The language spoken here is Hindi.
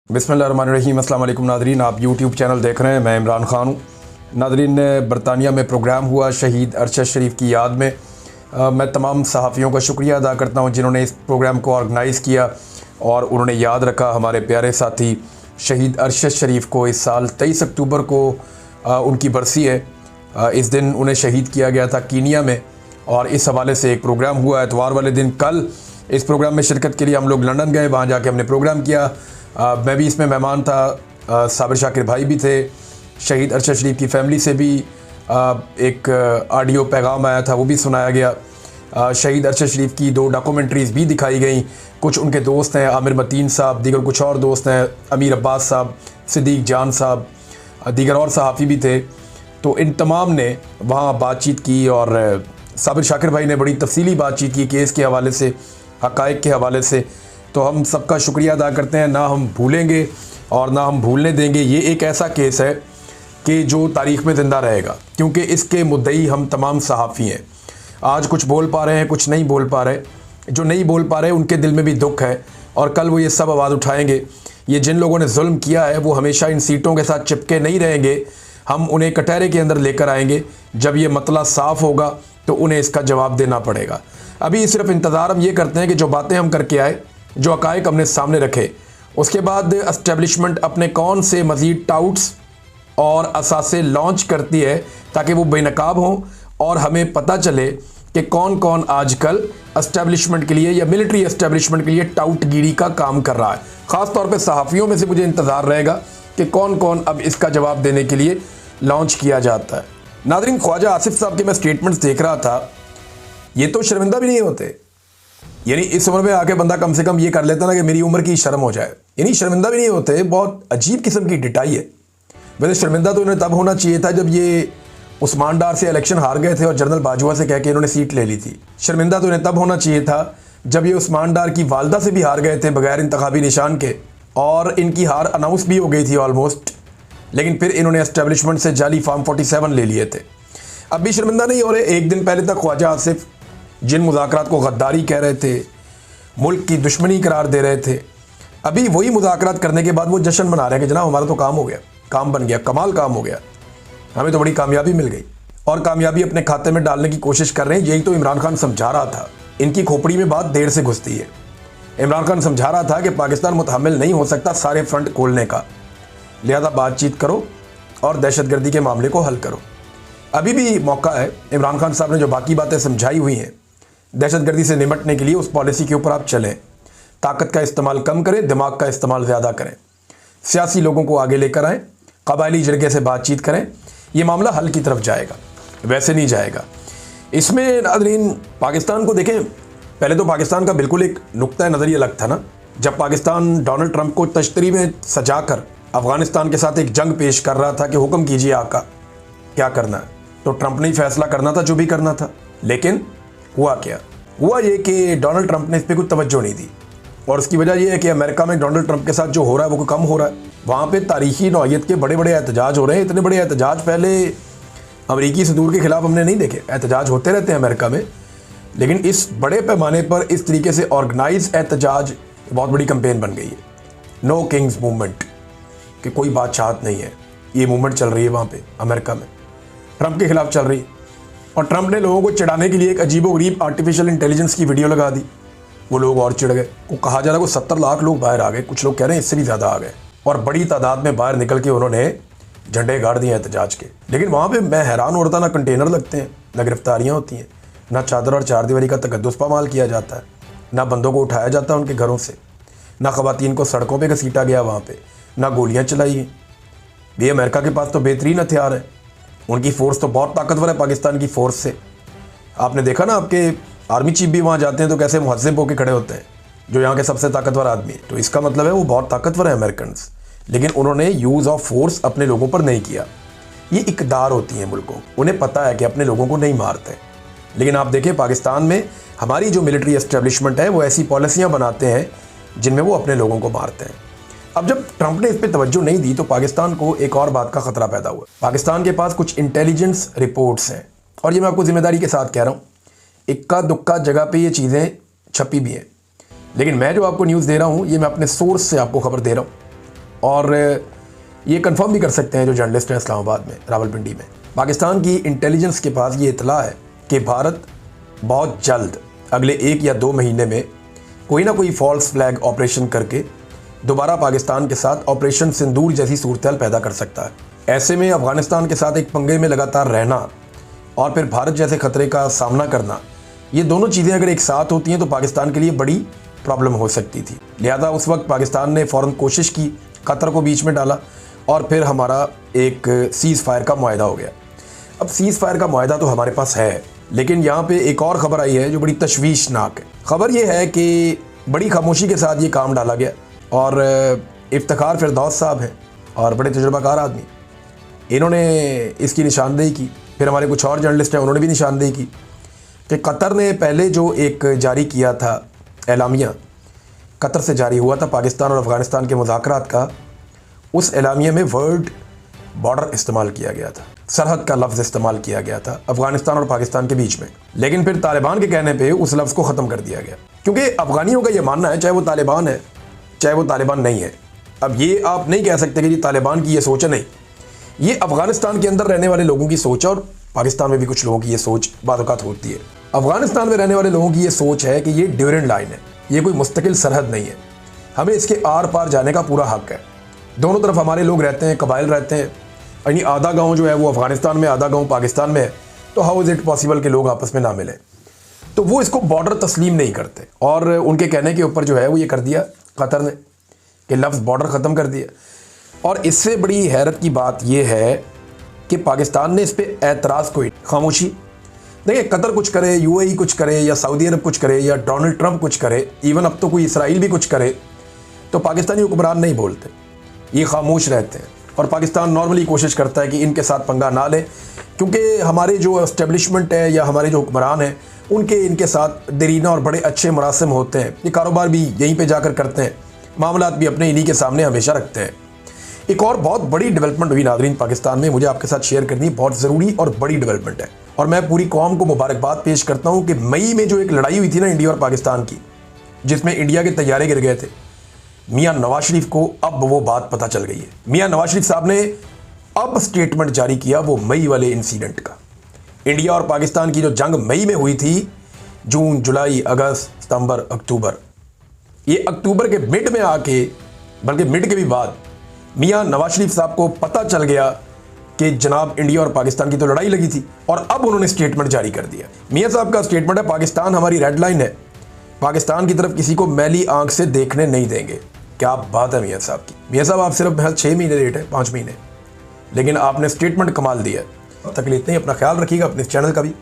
बिस्मिल्लाहिर्रहमानिर्रहीम। अस्सलाम वालेकुम नादरीन, आप यूट्यूब चैनल देख रहे हैं। मैं इमरान ख़ान हूँ। नादरीन, बरतानिया में प्रोग्राम हुआ शहीद अरशद शरीफ की याद में। मैं तमाम सहाफ़ियों का शुक्रिया अदा करता हूँ जिन्होंने इस प्रोग्राम को ऑर्गेनाइज़ किया और उन्होंने याद रखा हमारे प्यारे साथी शहीद अरशद शरीफ को। इस साल 23 अक्टूबर को उनकी बरसी है। इस दिन उन्हें शहीद किया गया था कीनिया में, और इस हवाले से एक प्रोग्राम हुआ एतवार वाले दिन। कल इस प्रोग्राम में शिरकत के लिए हम लोग लंदन गए, वहाँ जाके हमने प्रोग्राम किया। मैं भी इसमें मेहमान था, साबिर शाकिर भाई भी थे। शहीद अरशद शरीफ की फ़ैमिली से भी एक ऑडियो पैगाम आया था, वो भी सुनाया गया। शहीद अरशद शरीफ की 2 डॉक्यूमेंट्रीज़ भी दिखाई गई। कुछ उनके दोस्त हैं, आमिर मतीन साहब, दीगर कुछ और दोस्त हैं, अमीर अब्बास साहब, सिद्दीक जान साहब, दीगर और सहाफ़ी भी थे। तो इन तमाम ने वहाँ बातचीत की और साबिर शाकिर भाई ने बड़ी तफसीली बातचीत की केस के हवाले से, हक़ाइक़ के हवाले से। तो हम सबका शुक्रिया अदा करते हैं। ना हम भूलेंगे और ना हम भूलने देंगे। ये एक ऐसा केस है कि जो तारीख़ में ज़िंदा रहेगा, क्योंकि इसके मुद्दई हम तमाम सहाफ़ी हैं। आज कुछ बोल पा रहे हैं, कुछ नहीं बोल पा रहे। जो नहीं बोल पा रहे उनके दिल में भी दुख है, और कल वो ये सब आवाज़ उठाएंगे। ये जिन लोगों ने जुल्म किया है वो हमेशा इन सीटों के साथ चिपके नहीं रहेंगे। हम उन्हें कटहरे के अंदर लेकर आएंगे। जब ये मतला साफ़ होगा तो उन्हें इसका जवाब देना पड़ेगा। अभी सिर्फ इंतज़ार हम ये करते हैं कि जो बातें हम करके आए, जो हक़ाइक़ हमने सामने रखे, उसके बाद एस्टेब्लिशमेंट अपने कौन से मज़ीद टाउट्स और असासे लॉन्च करती है ताकि वो बेनकाब हों और हमें पता चले कि कौन कौन आजकल एस्टेब्लिशमेंट के लिए या मिलिट्री एस्टेब्लिशमेंट के लिए टाउटगिरी का काम कर रहा है। ख़ास तौर पे सहाफ़ियों में से मुझे इंतज़ार रहेगा कि कौन कौन अब इसका जवाब देने के लिए लॉन्च किया जाता है। नाज़रीन, ख्वाजा आसिफ साहब के मैं स्टेटमेंट्स देख रहा था। ये तो शर्मिंदा भी नहीं होते। यानी इस उम्र में आके बंदा कम से कम ये कर लेता ना कि मेरी उम्र की शर्म हो जाए। यानी शर्मिंदा भी नहीं होते। बहुत अजीब किस्म की डिटाई है। वैसे शर्मिंदा तो इन्हें तब होना चाहिए था जब ये उस्मान डार से इलेक्शन हार गए थे और जनरल बाजवा से कह के इन्होंने सीट ले ली थी। शर्मिंदा तो इन्हें तब होना चाहिए था जब ये उस्मान डार की वालदा से भी हार गए थे बगैर इंतखाबी निशान के, और इनकी हार अनाउंस भी हो गई थी ऑलमोस्ट, लेकिन फिर इन्होंने एस्टेब्लिशमेंट से जाली फॉर्म 47 ले लिए थे। अब भी शर्मिंदा नहीं हो रहे। एक दिन पहले तक ख्वाजा आसिफ जिन मुज़ाकरात को गद्दारी कह रहे थे, मुल्क की दुश्मनी करार दे रहे थे, अभी वही मुज़ाकरात करने के बाद वो जश्न मना रहे हैं कि जनाब हमारा तो काम हो गया, काम बन गया, कमाल काम हो गया, हमें तो बड़ी कामयाबी मिल गई, और कामयाबी अपने खाते में डालने की कोशिश कर रहे हैं। यही तो इमरान खान समझा रहा था। इनकी खोपड़ी में बात देर से घुसती है। इमरान खान समझा रहा था कि पाकिस्तान मुतहम्मिल नहीं हो सकता सारे फ्रंट खोलने का, लिहाजा बातचीत करो और दहशतगर्दी के मामले को हल करो। अभी भी मौका है। इमरान खान साहब ने जो बाकी बातें समझाई हुई हैं, दहशतगर्दी से निपटने के लिए उस पॉलिसी के ऊपर आप चलें। ताकत का इस्तेमाल कम करें, दिमाग का इस्तेमाल ज़्यादा करें। सियासी लोगों को आगे लेकर आएँ, कबायली जरगे से बातचीत करें। ये मामला हल की तरफ जाएगा, वैसे नहीं जाएगा। इसमें नाज़रीन पाकिस्तान को देखें। पहले तो पाकिस्तान का बिल्कुल एक नुक्ता नज़री अलग था ना। जब पाकिस्तान डोनाल्ड ट्रंप को तश्तरी में सजा कर अफ़गानिस्तान के साथ एक जंग पेश कर रहा था कि हुक्म कीजिए आका, क्या करना है, तो ट्रंप ने ही फैसला करना था जो भी करना था। लेकिन हुआ क्या? हुआ ये कि डोनाल्ड ट्रंप ने इस पर कुछ तवज्जो नहीं दी, और उसकी वजह यह है कि अमेरिका में डोनाल्ड ट्रंप के साथ जो हो रहा है वो कम हो रहा है। वहाँ पे तारीखी नौइयत के बड़े बड़े एहतजाज हो रहे हैं। इतने बड़े एहतजाज पहले अमरीकी सदूर के ख़िलाफ़ हमने नहीं देखे। एहतजाज होते रहते हैं अमेरिका में, लेकिन इस बड़े पैमाने पर इस तरीके से ऑर्गेनाइज एहतजाज बहुत बड़ी कंपेन बन गई है। नो किंग्स मूवमेंट, कि कोई बादशाहत नहीं है, ये मूवमेंट चल रही है वहाँ पे अमेरिका में, ट्रंप के ख़िलाफ़ चल रही। और ट्रंप ने लोगों को चिढ़ाने के लिए एक अजीबोगरीब आर्टिफिशियल इंटेलिजेंस की वीडियो लगा दी। वो लोग और चिढ़ गए। वो कहा जा रहा है कि 70 लाख लोग बाहर आ गए, कुछ लोग कह रहे हैं इससे भी ज़्यादा आ गए, और बड़ी तादाद में बाहर निकल के उन्होंने झंडे गाड़ दिए एहतजाज के। लेकिन वहाँ पे मैं हैरान हो रहा था, ना कंटेनर लगते हैं, ना गिरफ्तारियाँ होती हैं, ना चादर और चारदीवारी का तकद्दुस पामाल किया जाता है, ना बंदों को उठाया जाता है उनके घरों से, ना ख़वातीन को सड़कों पर घसीटा गया वहाँ पर, ना गोलियाँ चलाई हैं। ये अमेरिका के पास तो बेहतरीन हथियार है, उनकी फ़ोर्स तो बहुत ताकतवर है पाकिस्तान की फ़ोर्स से। आपने देखा ना, आपके आर्मी चीफ भी वहाँ जाते हैं तो कैसे मुहज़्ज़िब होकर खड़े होते हैं, जो यहाँ के सबसे ताकतवर आदमी है। तो इसका मतलब है वो बहुत ताकतवर है अमेरिकन्स, लेकिन उन्होंने यूज़ ऑफ फोर्स अपने लोगों पर नहीं किया। ये इक़दार होती हैं मुल्कों, उन्हें पता है कि अपने लोगों को नहीं मारते। लेकिन आप देखें पाकिस्तान में हमारी जो मिलिट्री एस्टेब्लिशमेंट है वो ऐसी पॉलिसियाँ बनाते हैं जिनमें वो अपने लोगों को मारते हैं। अब जब ट्रंप ने इस पर तवज्जो नहीं दी तो पाकिस्तान को एक और बात का ख़तरा पैदा हुआ। पाकिस्तान के पास कुछ इंटेलिजेंस रिपोर्ट्स हैं, और ये मैं आपको ज़िम्मेदारी के साथ कह रहा हूँ। इक्का दुक्का जगह पे ये चीज़ें छपी भी हैं, लेकिन मैं जो आपको न्यूज़ दे रहा हूँ ये मैं अपने सोर्स से आपको खबर दे रहा हूँ। और ये कंफर्म भी कर सकते हैं जो जर्नलिस्ट हैं इस्लामाबाद में, रावलपिंडी में। पाकिस्तान की इंटेलिजेंस के पास ये इतला है कि भारत बहुत जल्द अगले 1 या 2 महीने में कोई ना कोई फॉल्स फ्लैग ऑपरेशन करके दोबारा पाकिस्तान के साथ ऑपरेशन सिंदूर जैसी सूरत पैदा कर सकता है। ऐसे में अफगानिस्तान के साथ एक पंगे में लगातार रहना और फिर भारत जैसे खतरे का सामना करना, ये दोनों चीज़ें अगर एक साथ होती हैं तो पाकिस्तान के लिए बड़ी प्रॉब्लम हो सकती थी। लिहाजा उस वक्त पाकिस्तान ने फ़ौरन कोशिश की, कतर को बीच में डाला और फिर हमारा एक सीज़ फायर का मुआहदा हो गया। अब सीज़ फायर का मुआहदा तो हमारे पास है, लेकिन यहाँ पे एक और ख़बर आई है जो बड़ी तशवीशनाक है। ख़बर ये है कि बड़ी खामोशी के साथ ये काम डाला गया और इफ्तिखार फिरदौस साहब हैं और बड़े तजुर्बाकार आदमी, इन्होंने इसकी निशानदेही की। फिर हमारे कुछ और जर्नलिस्ट हैं, उन्होंने भी निशानदेही की कि कतर ने पहले जो एक जारी किया था एलामिया, कतर से जारी हुआ था पाकिस्तान और अफ़गानिस्तान के मुज़ाकरात का, उस एलामिया में वर्ड बॉर्डर इस्तेमाल किया गया था, सरहद का लफ्ज़ इस्तेमाल किया गया था अफ़गानिस्तान और पाकिस्तान के बीच में। लेकिन फिर तालिबान के कहने पे उस लफ्ज़ को ख़त्म कर दिया गया, क्योंकि अफ़गानियों का ये मानना है, चाहे वो तालिबान है चाहे वो तालिबान नहीं है। अब ये आप नहीं कह सकते कि ये तालिबान की ये सोच है, नहीं, ये अफ़गानिस्तान के अंदर रहने वाले लोगों की सोच है और पाकिस्तान में भी कुछ लोगों की ये सोच बात होती है। अफ़गानिस्तान में रहने वाले लोगों की ये सोच है कि ये ड्यूरेंट लाइन है, ये कोई मुस्तकिल सरहद नहीं है, हमें इसके आर पार जाने का पूरा हक है। दोनों तरफ हमारे लोग रहते हैं, कबाइल रहते हैं, यानी आधा गांव जो है वो अफ़गानिस्तान में, आधा गांव पाकिस्तान में है, तो हाउ इज़ इट पॉसिबल कि लोग आपस में ना मिलें? तो वो इसको बॉर्डर तस्लीम नहीं करते और उनके कहने के ऊपर जो है वो ये कर दिया कतर ने कि लफ्ज़ बॉर्डर ख़त्म कर दिया। और इससे बड़ी हैरत की बात यह है कि पाकिस्तान ने इस पर एतराज़ कोई, खामोशी। देखिए, कतर कुछ करे, यूएई कुछ करे या सऊदी अरब कुछ करे या डोनाल्ड ट्रंप कुछ करे, इवन अब तो कोई इसराइल भी कुछ करे, तो पाकिस्तानी हुक्मरान नहीं बोलते, ये खामोश रहते हैं। और पाकिस्तान नॉर्मली कोशिश करता है कि इनके साथ पंगा ना ले, क्योंकि हमारे जो एस्टेब्लिशमेंट है या हमारे जो हुक्मरान हैं उनके इनके साथ देरीना और बड़े अच्छे मरासिम होते हैं। ये कारोबार भी यहीं पर जाकर करते हैं, मामलात भी अपने इन्हीं के सामने हमेशा रखते हैं। एक और बहुत बड़ी डेवलपमेंट हुई नाज़रीन पाकिस्तान में, मुझे आपके साथ शेयर करनी बहुत ज़रूरी और बड़ी डेवलपमेंट है, और मैं पूरी कौम को मुबारकबाद पेश करता हूँ कि मई में जो एक लड़ाई हुई थी ना इंडिया और पाकिस्तान की, जिसमें इंडिया के तैयारे गिर गए थे, मियाँ नवाज शरीफ को अब वो बात पता चल गई है। मियाँ नवाज शरीफ साहब ने अब स्टेटमेंट जारी किया वो मई वाले इंसिडेंट का। इंडिया और पाकिस्तान की जो जंग मई में हुई थी, जून, जुलाई, अगस्त, सितंबर, अक्टूबर, ये अक्टूबर के मिड में आके, बल्कि मिड के भी बाद, मियाँ नवाज शरीफ साहब को पता चल गया कि जनाब इंडिया और पाकिस्तान की तो लड़ाई लगी थी, और अब उन्होंने स्टेटमेंट जारी कर दिया। मियाँ साहब का स्टेटमेंट है, पाकिस्तान हमारी रेड लाइन है, पाकिस्तान की तरफ किसी को मैली आंख से देखने नहीं देंगे। क्या बात है मियाँ साहब की। मियाँ साहब आप सिर्फ 6 महीने लेट है, 5 महीने, लेकिन आपने स्टेटमेंट कमाल दिया है। तक लेते हैं, अपना ख्याल रखिएगा, अपने चैनल का भी।